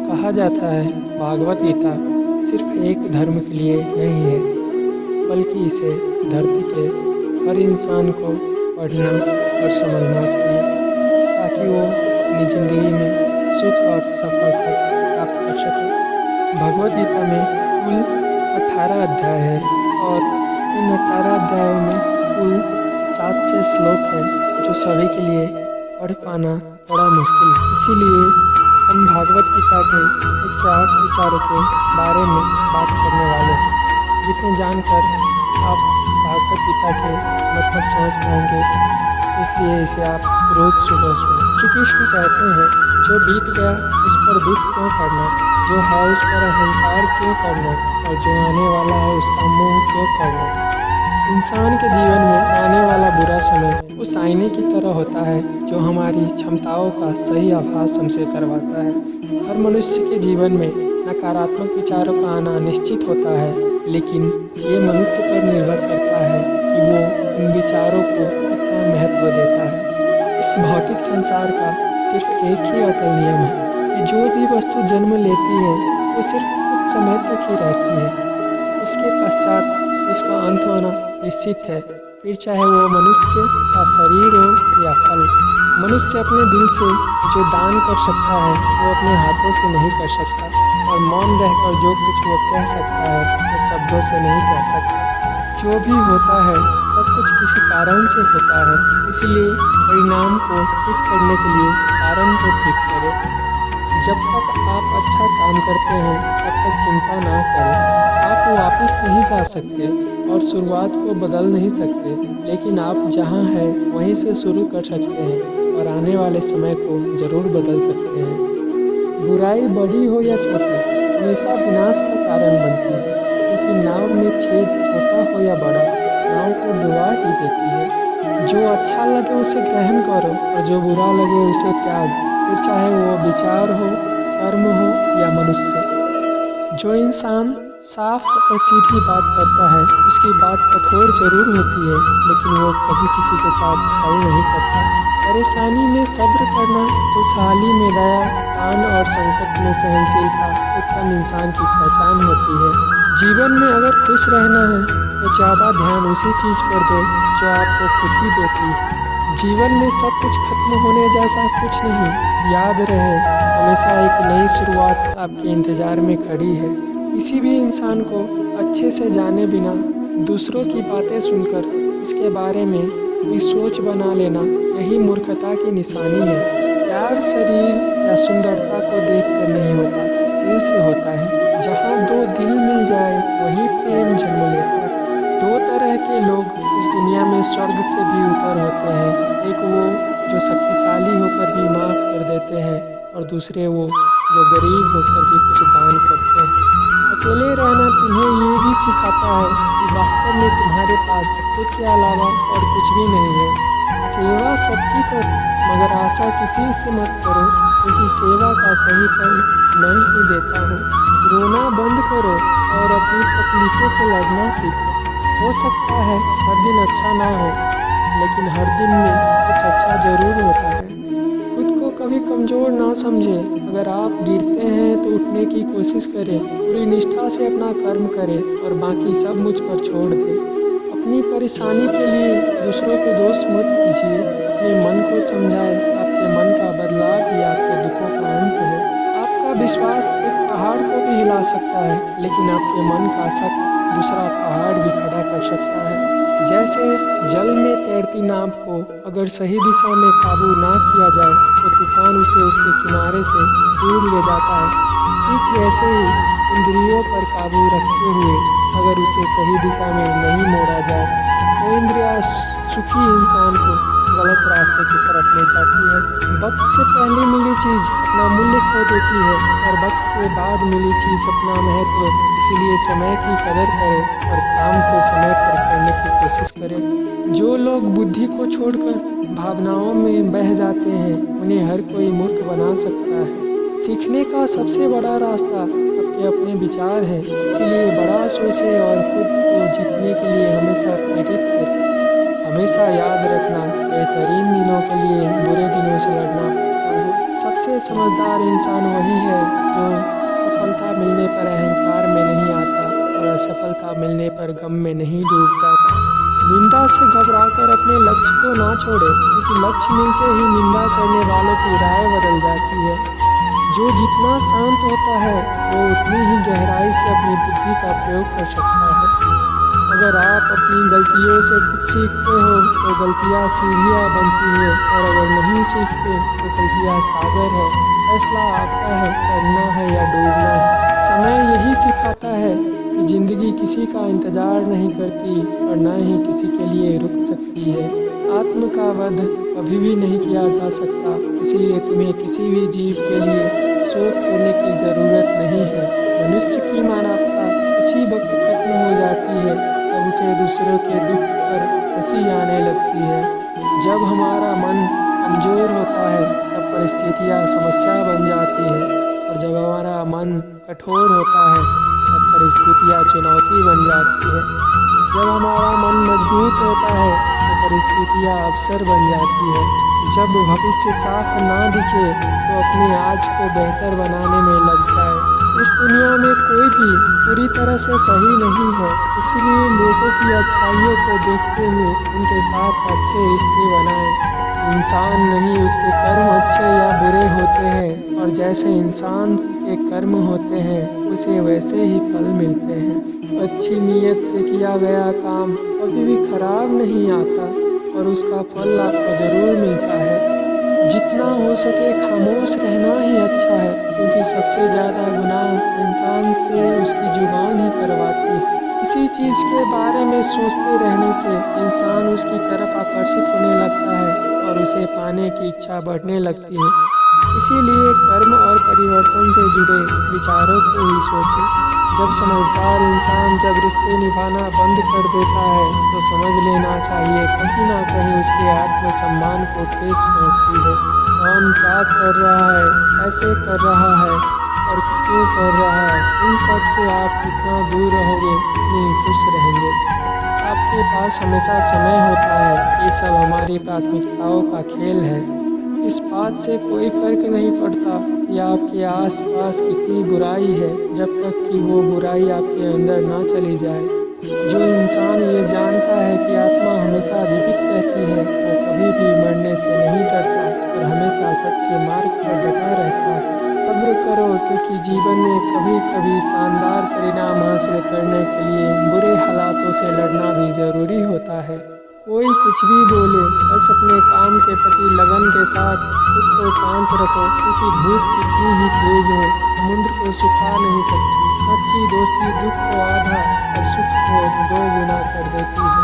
कहा जाता है भागवत गीता सिर्फ एक धर्म के लिए नहीं है, बल्कि इसे धरती के हर इंसान को पढ़ना और समझना चाहिए ताकि वो अपनी ज़िंदगी में सुख और सफलता प्राप्त कर सके। भगवत गीता में कुल 18 अध्याय है और इन 18 अध्यायों में कुल 700 श्लोक हैं जो सभी के लिए पढ़ पाना बड़ा मुश्किल है। इसीलिए हम भागवत गीता के 108 विचारों के बारे में बात करने वाले हैं, जितने जानकर आप भागवत गीता के मतलब समझ पाएंगे। इसलिए इसे आप रोज सुबह सुनें। श्री कृष्ण कहते हैं, जो बीत गया उस पर दुख क्यों करना, जो है उस पर अहंकार क्यों करना, और जो आने वाला है उसका मोह क्यों करना। इंसान के जीवन में आने वाला बुरा समय उस आईने की तरह होता है जो हमारी क्षमताओं का सही आभास हमसे करवाता है। हर मनुष्य के जीवन में नकारात्मक विचारों का आना निश्चित होता है, लेकिन ये मनुष्य पर निर्भर करता है कि वो इन विचारों को कितना महत्व देता है। इस भौतिक संसार का सिर्फ एक ही अटल नियम है कि जो भी वस्तु जन्म लेती है वो सिर्फ कुछ समय तक ही रहती है, उसके पश्चात इसका अंत होना निश्चित है, फिर चाहे वो मनुष्य का शरीर हो या फल। मनुष्य अपने दिल से जो दान कर सकता है वो अपने हाथों से नहीं कर सकता, और मौन रहकर जो कुछ वो कह सकता है वो शब्दों से नहीं कह सकता। जो भी होता है सब कुछ किसी कारण से होता है, इसलिए परिणाम को ठीक करने के लिए कारण को ठीक करें। जब तक आप अच्छा काम करते हैं तब तक चिंता ना करें। आप वापस नहीं जा सकते और शुरुआत को बदल नहीं सकते, लेकिन आप जहां हैं वहीं से शुरू कर सकते हैं और आने वाले समय को ज़रूर बदल सकते हैं। बुराई बड़ी हो या छोटी हमेशा विनाश का कारण बनती है, क्योंकि नाव में छेद छोटा हो या बड़ा नाव को डुबा ही देती है। जो अच्छा लगे उसे ग्रहण करो और जो बुरा लगे उसे त्याग, फिर चाहे वो विचार हो, कर्म हो या मनुष्य। जो इंसान साफ और सीधी बात करता है उसकी बात कठोर जरूर होती है, लेकिन वो कभी किसी के साथ छल नहीं करता। परेशानी में सब्र करना, खुशहाली में दया, दान और संकट में सहनशीलता उत्तम इंसान की पहचान होती है। जीवन में अगर खुश रहना है तो ज़्यादा ध्यान उसी चीज़ पर दो जो आपको खुशी देती है। जीवन में सब कुछ खत्म होने जैसा कुछ नहीं, याद रहे हमेशा एक नई शुरुआत आपके इंतज़ार में खड़ी है। किसी भी इंसान को अच्छे से जाने बिना दूसरों की बातें सुनकर उसके बारे में कोई सोच बना लेना, यही मूर्खता की निशानी है। प्यार शरीर या सुंदरता को देखकर नहीं होता, दिल से होता है। जहाँ दो दिल मिल जाए वही प्रेम जन्म लेता है। दो तरह के लोग इस दुनिया में स्वर्ग से भी ऊपर होते हैं, एक वो जो शक्तिशाली होकर भी माफ़ कर देते हैं, और दूसरे वो जो गरीब होकर भी कुछ दान करते हैं। अकेले रहना तुम्हें ये भी सिखाता है कि वास्तव में तुम्हारे पास खुद के अलावा और कुछ भी नहीं है। सेवा सबकी करो, मगर आशा किसी से मत करो, क्योंकि सेवा का सही फल मैं ही देता हूँ। रोना बंद करो और अपनी तकलीफों से लड़ना सीखो। हो सकता है हर दिन अच्छा ना हो, लेकिन हर दिन में कुछ अच्छा ज़रूर होता है। खुद को कभी कमज़ोर ना समझें। अगर आप गिरते हैं तो उठने की कोशिश करें, पूरी निष्ठा से अपना कर्म करें और बाकी सब मुझ पर छोड़ दें। अपनी परेशानी के लिए दूसरों को दोष मत दीजिए, अपने मन को समझाएं। आपके मन का बदलाव ही आपके दुखों का अंत है। आपका विश्वास एक पहाड़ को भी हिला सकता है, लेकिन आपके मन का शक दूसरा पहाड़ भी खड़ा कर सकता है। जैसे जल में तैरती नाव को अगर सही दिशा में काबू ना किया जाए तो तूफान उसे उसके किनारे से दूर ले जाता है। ठीक वैसे ही इंद्रियों पर काबू रखते हुए अगर उसे सही दिशा में नहीं मोड़ा जाए तो इंद्रियां सुखी इंसान को गलत रास्ते की तरफ ले जाती है। वक्त से पहले मिली चीज़ अपना मूल्य खो देती है और वक्त के बाद मिली चीज़ अपना महत्व। इसीलिए समय की कदर करें और काम को समय पर करने की कोशिश करें। जो लोग बुद्धि को छोड़कर भावनाओं में बह जाते हैं उन्हें हर कोई मूर्ख बना सकता है। सीखने का सबसे बड़ा रास्ता आपके अपने विचार है, इसलिए बड़ा सोचें और खुद को जीतने के लिए हमेशा प्रेरित करें। हमेशा याद रखना, बेहतरीन दिनों के लिए बुरे दिनों से लड़ना पड़ता है। सबसे सबसे समझदार इंसान वही है जो सफलता मिलने पर अहंकार में नहीं आता और असफलता मिलने पर गम में नहीं डूब जाता। निंदा से घबराकर अपने लक्ष्य को ना छोड़े, क्योंकि लक्ष्य मिलते ही निंदा करने वालों की राय बदल जाती है। जो जितना शांत होता है वो उतनी ही गहराई से अपनी बुद्धि का प्रयोग कर सकता है। अगर आप अपनी गलतियों से कुछ सीखते हो तो गलतियाँ सीढ़ियाँ बनती है, और अगर नहीं सीखते तो गलतियाँ सागर है। फैसला आपका है, चढ़ना है या डूबना है। समय यही सिखाता है कि जिंदगी किसी का इंतजार नहीं करती और न ही किसी के लिए रुक सकती है। आत्म का वध कभी भी नहीं किया जा सकता, इसलिए तुम्हें किसी भी जीव के लिए शोक करने की ज़रूरत नहीं है। मनुष्य की मानवता उसी वक्त खत्म हो जाती है जब उसे दूसरों के दुख पर हंसी आने लगती है। जब हमारा मन कमज़ोर होता है तब परिस्थितियाँ समस्या बन जाती है, और जब हमारा मन कठोर होता है तब परिस्थितियाँ चुनौती बन जाती है। जब हमारा मन मजबूत होता है तो परिस्थितियाँ अवसर बन जाती है। जब भविष्य साफ ना दिखे तो अपने आज को बेहतर बनाने में लग जाए। इस दुनिया में कोई भी पूरी तरह से सही नहीं है, इसलिए लोगों की अच्छाइयों को देखते हुए उनके साथ अच्छे रिश्ते बनाएं। इंसान नहीं, उसके कर्म अच्छे या बुरे होते हैं, और जैसे इंसान के कर्म होते हैं उसे वैसे ही फल मिलते हैं। अच्छी नीयत से किया गया काम कभी भी खराब नहीं आता और उसका फल आपको ज़रूर मिलता है। जितना हो सके खामोश रहना ही अच्छा है, क्योंकि सबसे ज़्यादा गुनाह इंसान से उसकी जुबान ही करवाती है। किसी चीज़ के बारे में सोचते रहने से इंसान उसकी तरफ आकर्षित होने लगता है और उसे पाने की इच्छा बढ़ने लगती है। इसीलिए कर्म और परिवर्तन से जुड़े विचारों को ही सोचें। जब समझदार इंसान जब रिश्ते निभाना बंद कर देता है तो समझ लेना चाहिए कहीं ना कहीं उसके आत्मसम्मान को ठेस पहुँचती है। कौन क्या कर रहा है, कैसे कर रहा है और क्यों कर रहा है, इन सब से आप जितना दूर रहोगे उतनी खुश रहेंगे। आपके पास हमेशा समय होता है, ये सब हमारी प्राथमिकताओं का खेल है। इस बात से कोई फर्क नहीं पड़ता कि आपके आसपास कितनी बुराई है, जब तक कि वो बुराई आपके अंदर ना चली जाए। जो इंसान ये जानता है कि आत्मा हमेशा जीवित रहती है, वो कभी भी मरने से नहीं डरता और हमेशा सच्चे मार्ग पर डटा रहता है। सब्र करो, क्योंकि जीवन में कभी कभी शानदार परिणाम हासिल करने के लिए बुरे हालातों से लड़ना भी ज़रूरी होता है। कोई कुछ भी बोले, बस अपने काम के प्रति लगन के साथ खुद को शांत रखो, क्योंकि धूप कितनी ही तेज हो समुद्र को सुखा नहीं सकती। सच्ची दोस्ती दुख को आधा और सुख को 2 गुना कर देती है।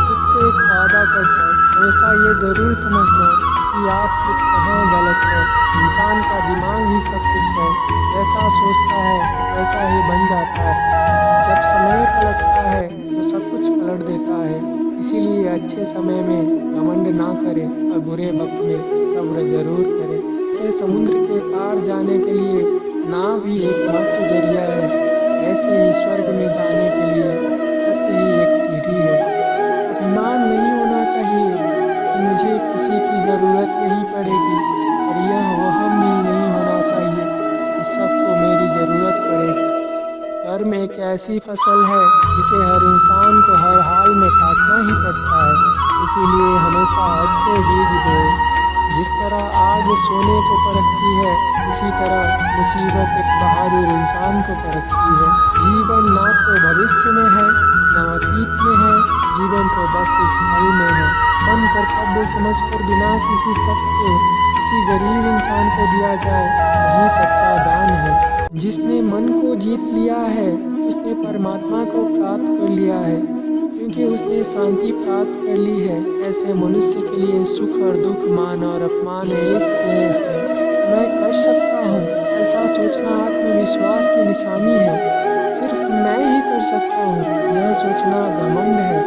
खुद से एक वादा करता हूँ, हमेशा ये ज़रूर समझना कि आप खुद कहाँ गलत है। इंसान का दिमाग ही सब कुछ है, जैसा सोचता है वैसा ही बन जाता है। जब समय पलटता है तो सब कुछ पलट देता है। इसीलिए अच्छे समय में घमंड ना करें और बुरे वक्त में सब्र जरूर करें। जैसे समुद्र के पार जाने के लिए नाव भी एकमात्र जरिया है, ऐसे ही स्वर्ग में जाने के लिए सत्य ही एक सीढ़ी है। अभिमान नहीं होना चाहिए कि मुझे किसी की ज़रूरत नहीं पड़ेगी, और यह वहम भी नहीं होना चाहिए कि सबको मेरी ज़रूरत पड़ेगी। कर्म एक ऐसी फसल है जिसे हर इंसान को हर हाल में काटना ही पड़ता है, इसीलिए हमेशा अच्छे बीज बोएं। जिस तरह आग सोने को परखती है, उसी तरह मुसीबत एक बहादुर इंसान को परखती है। जीवन ना तो भविष्य में है ना अतीत में है, जीवन तो बस इस पल में है। मन कर्तव्य समझकर बिना किसी शक के किसी गरीब इंसान को दिया जाए, वही सच्चा दान है। जिसने मन को जीत लिया है उसने परमात्मा को प्राप्त कर लिया है, क्योंकि उसने शांति प्राप्त कर ली है। ऐसे मनुष्य के लिए सुख और दुख, मान और अपमान एक से है। मैं कर सकता हूँ, ऐसा सोचना आत्मविश्वास की निशानी है। सिर्फ मैं ही कर सकता हूँ, यह सोचना घमंड है।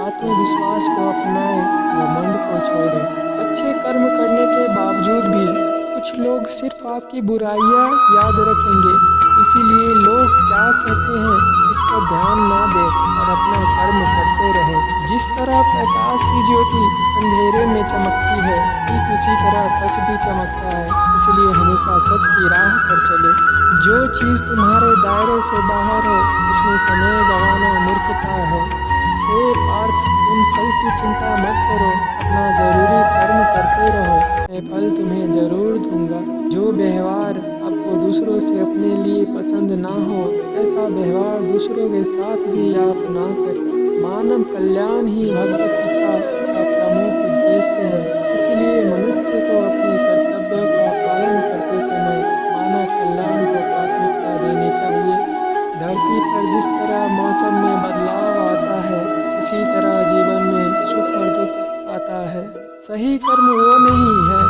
आत्मविश्वास को अपनाएं, घमंड को छोड़ें। अच्छे कर्म करने के बावजूद भी कुछ लोग सिर्फ आपकी बुराइयां याद रखेंगे, इसीलिए लोग क्या कहते हैं इसका पर ध्यान ना दे और अपना कर्म करते रहे। जिस तरह प्रकाश की ज्योति अंधेरे में चमकती है, ठीक उसी तरह सच भी चमकता है। इसलिए हमेशा सच की राह पर चले। जो चीज़ तुम्हारे दायरे से बाहर हो उसमें समय गंवाना मूर्खता है। हे पार्थ, तुम फल की चिंता मत करो, अपना जरूरी कर्म करते रहो, मैं फल तुम्हें जरूर दूंगा। जो व्यवहार आपको दूसरों से अपने लिए पसंद ना हो, ऐसा व्यवहार दूसरों के साथ भी आप ना करें। मानव कल्याण ही भगवत गीता का प्रमुख उद्देश्य है। इसलिए मनुष्य को अपने कर्तव्यों का पालन करते समय मानव कल्याण को प्राथमिकता देनी चाहिए। धरती पर जिस तरह मौसम में बदलाव आता है, उसी तरह जीवन में सुख और दुख आता है। सही कर्म वो नहीं है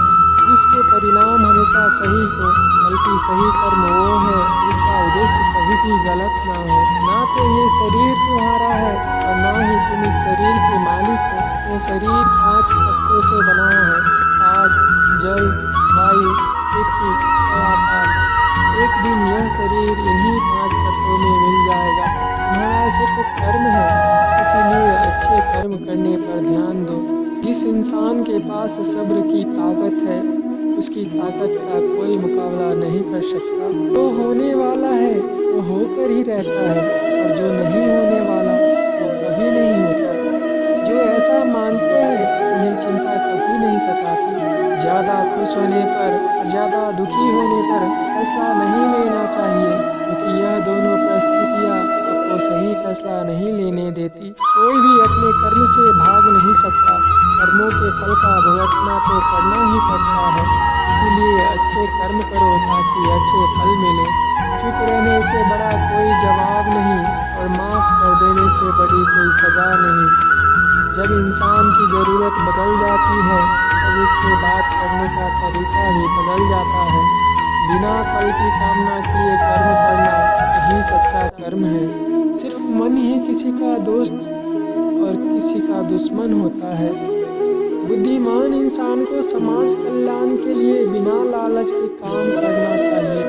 जिसके परिणाम हमेशा सही हो, बल्कि सही कर्म वो है जिसका उद्देश्य कभी भी गलत ना हो। ना तो ये शरीर तुम्हारा है और ना ही तुम इस शरीर के मालिक हो। ये शरीर 5 तत्वों से बना है: आग, जल, वायु, पृथ्वी और आकाश। एक दिन यह शरीर इन्हीं 5 तत्वों में मिल जाएगा। तुम्हारा सिर्फ कर्म है, इसीलिए अच्छे कर्म करने पर ध्यान दो। जिस इंसान के पास सब्र की ताकत है, उसकी ताकत का कोई मुकाबला नहीं कर सकता। जो होने वाला है वो होकर ही रहता है, और जो नहीं होने वाला वो कभी नहीं होता। जो ऐसा मानते हैं उन्हें चिंता कभी नहीं सताती। ज़्यादा खुश होने पर और ज़्यादा दुखी होने पर फैसला नहीं लेना चाहिए, क्योंकि यह दोनों परिस्थितियाँ आपको सही फैसला नहीं लेने देती। कोई भी अपने कर्म से भाग नहीं सकता। कर्मों के फल का भुगतना तो करना ही पड़ता है। इसीलिए अच्छे कर्म करो ताकि अच्छे फल मिले। चुप रहने से बड़ा कोई जवाब नहीं, और माफ़ कर देने से बड़ी कोई सज़ा नहीं। जब इंसान की ज़रूरत बदल जाती है, तब उसके बात करने का तरीका भी बदल जाता है। बिना फल की कामना किए कर्म करना यही सच्चा कर्म है। सिर्फ मन ही किसी का दोस्त और किसी का दुश्मन होता है। बुद्धिमान इंसान को समाज कल्याण के लिए बिना लालच के काम करना चाहिए।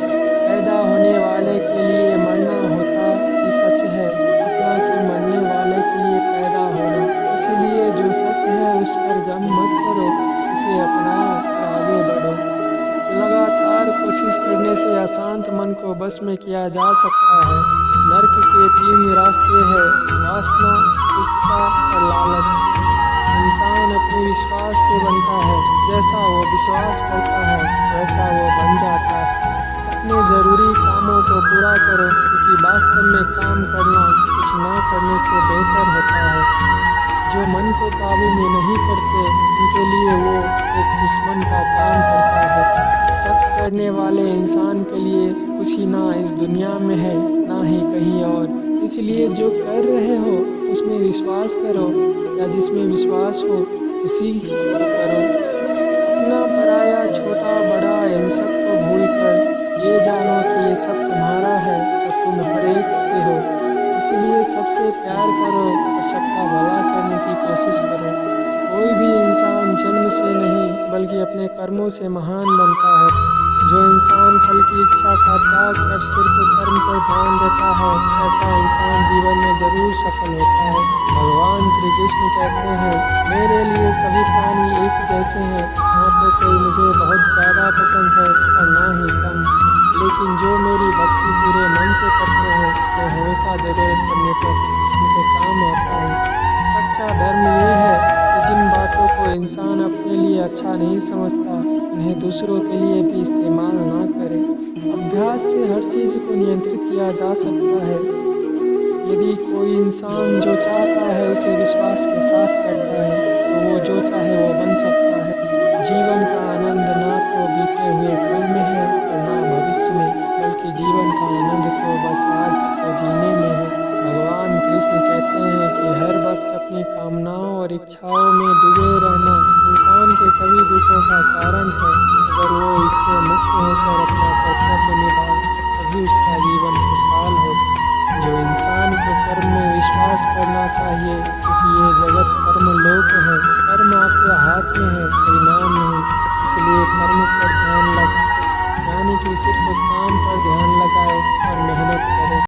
पैदा होने वाले के लिए मरना होता ही सच है, इतना कि मरने वाले के लिए पैदा होना। इसलिए जो सच है उस पर गम मत करो, इसे अपनाओ और आगे बढ़ो। लगातार कोशिश करने से अशांत मन को बस में किया जा सकता है। नर्क के 3 रास्ते हैं: वासना, गुस्सा और लालच। इंसान अपने विश्वास से बनता है। जैसा वो विश्वास करता है वैसा वो बन जाता है। अपने ज़रूरी कामों को पूरा करो, क्योंकि वास्तव में काम करना कुछ ना करने से बेहतर होता है। जो मन को काबू में नहीं करते, उनके लिए वो एक दुश्मन का काम करता है। सत्य करने वाले इंसान के लिए खुशी ना इस दुनिया में है, ना ही कहीं और। इसलिए जो कर रहे हो उसमें विश्वास करो, या जिसमें विश्वास हो उसी को करो। अपना पराया, छोटा बड़ा इन सब को भूलकर ये जानो कि ये सब तुम्हारा है और तुम हर एक से हो। इसलिए सबसे प्यार करो और सबका भला करने की कोशिश करो। कोई भी इंसान जन्म से नहीं बल्कि अपने कर्मों से महान बनता है। जो इंसान फल की इच्छा का त्याग कर सिर्फ कर्म पर ध्यान देता है, ऐसा इंसान जीवन में जरूर सफल होता है। भगवान श्री कृष्ण कहते हैं, मेरे लिए सभी प्राणी एक जैसे हैं। ना तो कोई मुझे बहुत ज़्यादा पसंद है और ना ही कम, लेकिन जो मेरी भक्ति पूरे मन से करते हैं, मैं हमेशा जरूरत पड़ने पर उनके काम आता हूँ। सच्चा धर्म ये है कि जिन बातों को इंसान अपने लिए अच्छा नहीं समझता, उन्हें दूसरों के लिए भी इस्तेमाल ना करे। अभ्यास से हर चीज़ को नियंत्रित किया जा सकता है। यदि कोई इंसान जो चाहता है उसे विश्वास के साथ करता है, तो वो जो चाहे वो बन सकता है। जीवन का आनंद ना तो बीते हुए कल में है और ना भविष्य में, बल्कि जीवन का आनंद तो बस आज को जीने में है। भगवान कृष्ण कहते हैं कि हर वक्त अपनी कामनाओं और इच्छाओं में डूबे रहना इंसान के सभी दुखों का कारण है। अगर वो इससे मुक्त होकर अपना कर्तव्य निभाए, तभी उसका जीवन खुशहाल हो। जो इंसान को कर्म में विश्वास करना चाहिए, क्योंकि ये जगत कर्म लोक है। कर्म आपके हाथ में है, परिणाम नहीं। इसलिए कर्म पर ध्यान लगाए, यानी कि सिर्फ काम पर ध्यान लगाए और मेहनत करे।